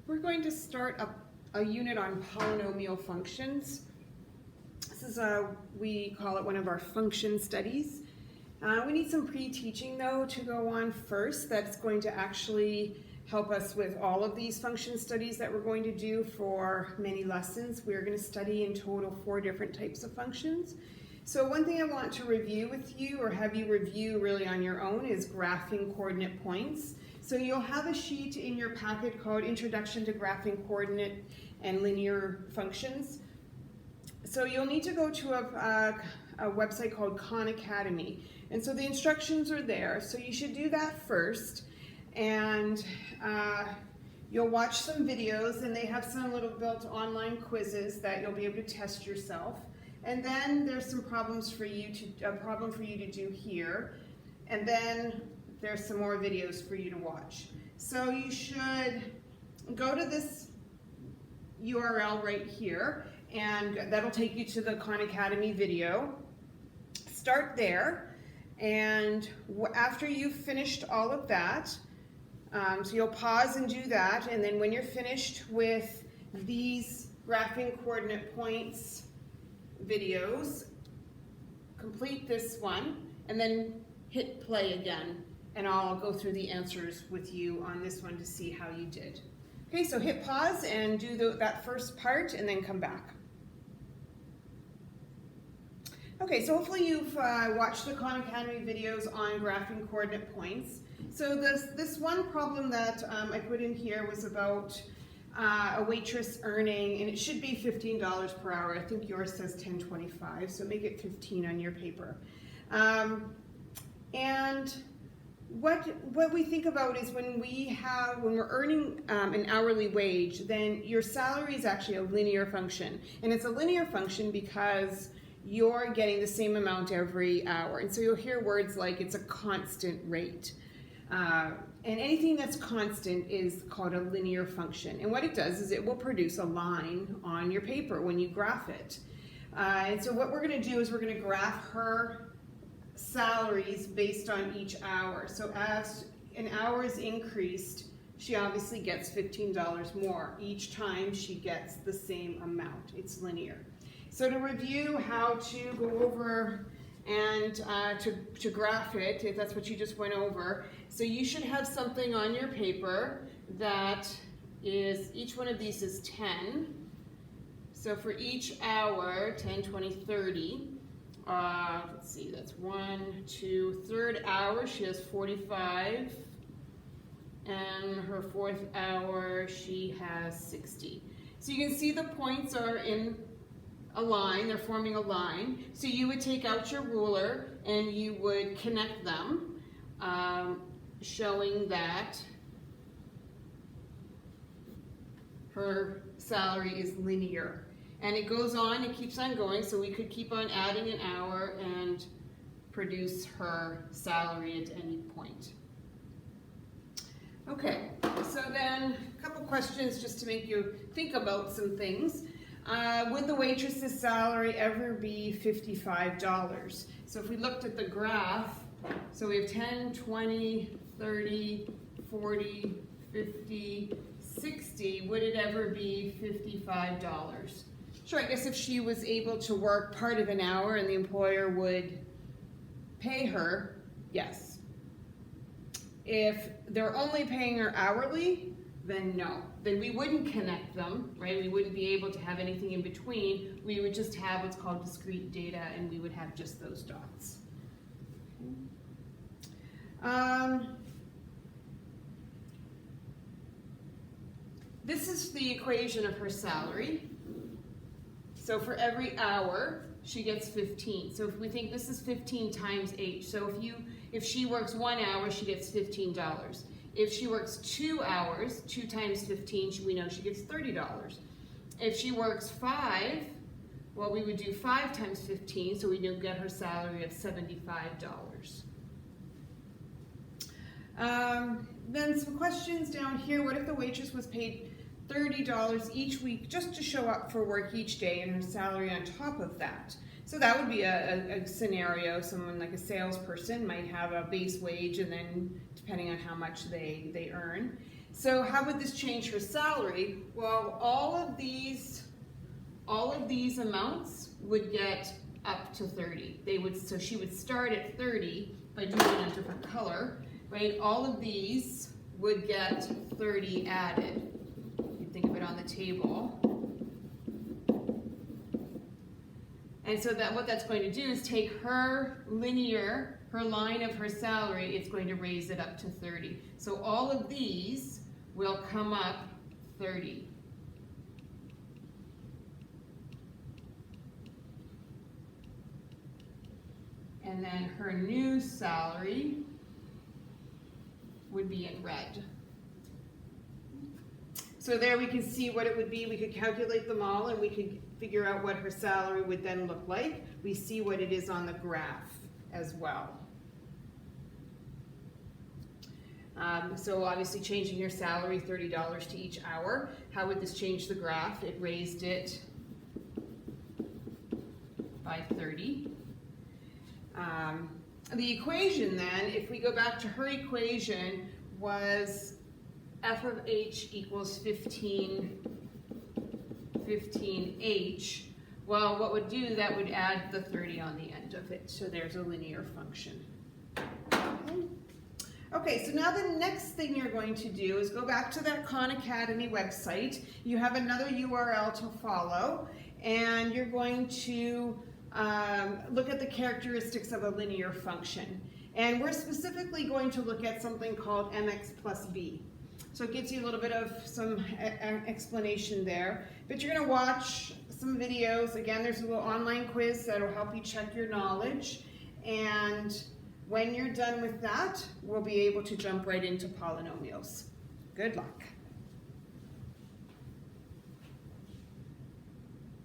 We're going to start a unit on polynomial functions. This is we call it one of our function studies. We need some pre-teaching though to go on first that's going to actually help us with all of these function studies that we're going to do for many lessons. We're going to study in total 4 different types of functions. So one thing I want to review with you, or have you review really on your own, is graphing coordinate points. So you'll have a sheet in your packet called Introduction to Graphing Coordinate and Linear Functions. So you'll need to go to a website called Khan Academy. And so the instructions are there. So you should do that first. And you'll watch some videos, and they have some little built online quizzes that you'll be able to test yourself. And then there's some problems for you to, a problem for you to do here. And then there's some more videos for you to watch. So you should go to this URL right here, and that'll take you to the Khan Academy video. Start there, and after you've finished all of that, so you'll pause and do that, and then when you're finished with these graphing coordinate points videos, complete this one, and then hit play again, and I'll go through the answers with you on this one to see how you did. Okay, so hit pause and do that first part, and then come back. Okay, so hopefully you've watched the Khan Academy videos on graphing coordinate points. So this one problem that I put in here was about a waitress earning, and it should be $15 per hour. I think yours says $10.25, so make it 15 on your paper. And what we think about is when we're earning an hourly wage, then your salary is actually a linear function. And it's a linear function because you're getting the same amount every hour. And so you'll hear words like it's a constant rate. And anything that's constant is called a linear function. And what it does is it will produce a line on your paper when you graph it. And so what we're going to do is we're going to graph her salaries based on each hour. So as an hour is increased, she obviously gets $15 more each time she gets the same amount. It's linear. So to review how to go over and to graph it, if that's what you just went over, so you should have something on your paper that is, each one of these is 10. So for each hour, 10, 20, 30, let's see, that's 1, 2, third hour, she has 45. And her 4th hour, she has 60. So you can see the points are in a line, they're forming a line. So you would take out your ruler and you would connect them, showing that her salary is linear. And it goes on, it keeps on going, so we could keep on adding an hour and produce her salary at any point. Okay, so then a couple questions just to make you think about some things. Would the waitress's salary ever be $55? So if we looked at the graph, so we have 10, 20, 30, 40, 50, 60, would it ever be $55? Sure, I guess if she was able to work part of an hour and the employer would pay her, yes. If they're only paying her hourly, then no. Then we wouldn't connect them, right? We wouldn't be able to have anything in between. We would just have what's called discrete data, and we would have just those dots. This is the equation of her salary. So for every hour, she gets 15. So if we think this is 15 times H. So if she works 1 hour, she gets $15. If she works 2 hours, 2 times 15, we know she gets $30. If she works 5, well, we would do 5 times 15, so we would get her salary of $75. Then some questions down here. What if the waitress was paid $30 each week just to show up for work each day and her salary on top of that? So that would be a scenario. Someone like a salesperson might have a base wage, and then depending on how much they earn. So how would this change her salary? Well, all of these amounts would get up to 30. So she would start at 30 by doing it in a different color, right? All of these would get 30 added. You think of it on the table. And so what that's going to do is take her line of her salary, it's going to raise it up to 30. So all of these will come up 30. And then her new salary would be in red. So there we can see what it would be. We could calculate them all and we could figure out what her salary would then look like. We see what it is on the graph as well. So obviously changing your salary, $30 to each hour. How would this change the graph? It raised it by 30. The equation then, if we go back to her equation, was f of h equals 15h. Well, what would do, that would add the 30 on the end of it. So there's a linear function. Okay, so now the next thing you're going to do is go back to that Khan Academy website. You have another URL to follow, and you're going to look at the characteristics of a linear function. And we're specifically going to look at something called mx plus b. So it gives you a little bit of some explanation there. But you're going to watch some videos. Again, there's a little online quiz that will help you check your knowledge. And when you're done with that, we'll be able to jump right into polynomials. Good luck.